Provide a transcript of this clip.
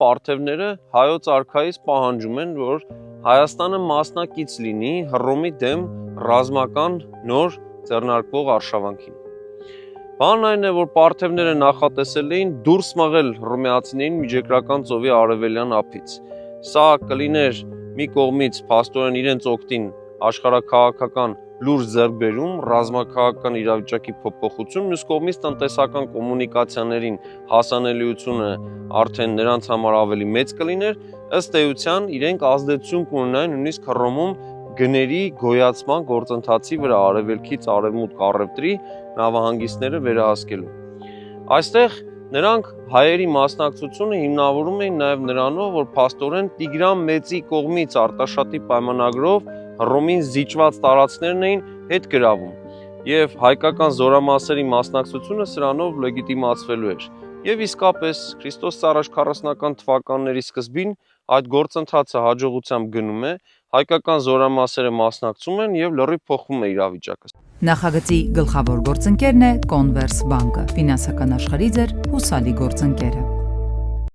պարթևները հայոց արքայից պահանջում են, որ Հայաստանը մասնակից լինի Հռոմի դեմ ռազմական նոր ձեռնարկվող արշավանքին։ Բանն այն է, որ պարթևները նախատեսել էին դուրս մղել հռոմեացիներին Միջերկրական ծովի արևելյան ափից։ Սա կլիներ մի կողմից փաստորեն իրենց օգտին աշխարհաքաղաքական լուրջ ձեռքբերում, ռազմաքաղաքական իրավիճակի փոփոխություն, մյուս կողմից տնտեսական կոմունիկացիաներին հասանելիությունը արդեն նրանց համար ավելի մեծ կլիներ, ըստ էության իրենք ազդեցություն կունենային նույնիսկ Հռոմում գների գոյացման գործընթացի վրա արևելքից արևմուտք առևտրի նավահանգիստները վերահսկելու։ Այստեղ նրանք հայերի մասնակցությունը հիմնավորում էին նաև նրանով, որ փաստորեն Տիգրան Մեծի կողմից Արտաշատի պայմանագրով Հռոմին զիջված տարածքներն էին հետ գրավում, եւ հայկական զորամասերի մասնակցությունը սրանով լեգիտիմացվելու էր։ Եվ իսկապես Քրիստոս առաջ 40-ական թվականների սկզբին այդ գործընթացը հաջողությամբ գնում է, հայկական զորամասերը մասնակցում են եւ լրիվ փոխվում է իրավիճակը։ Նախագծի գլխավոր գործընկերն է Converse բանկը, ֆինանսական աշխարհի ձեր հուսալի գործընկերը։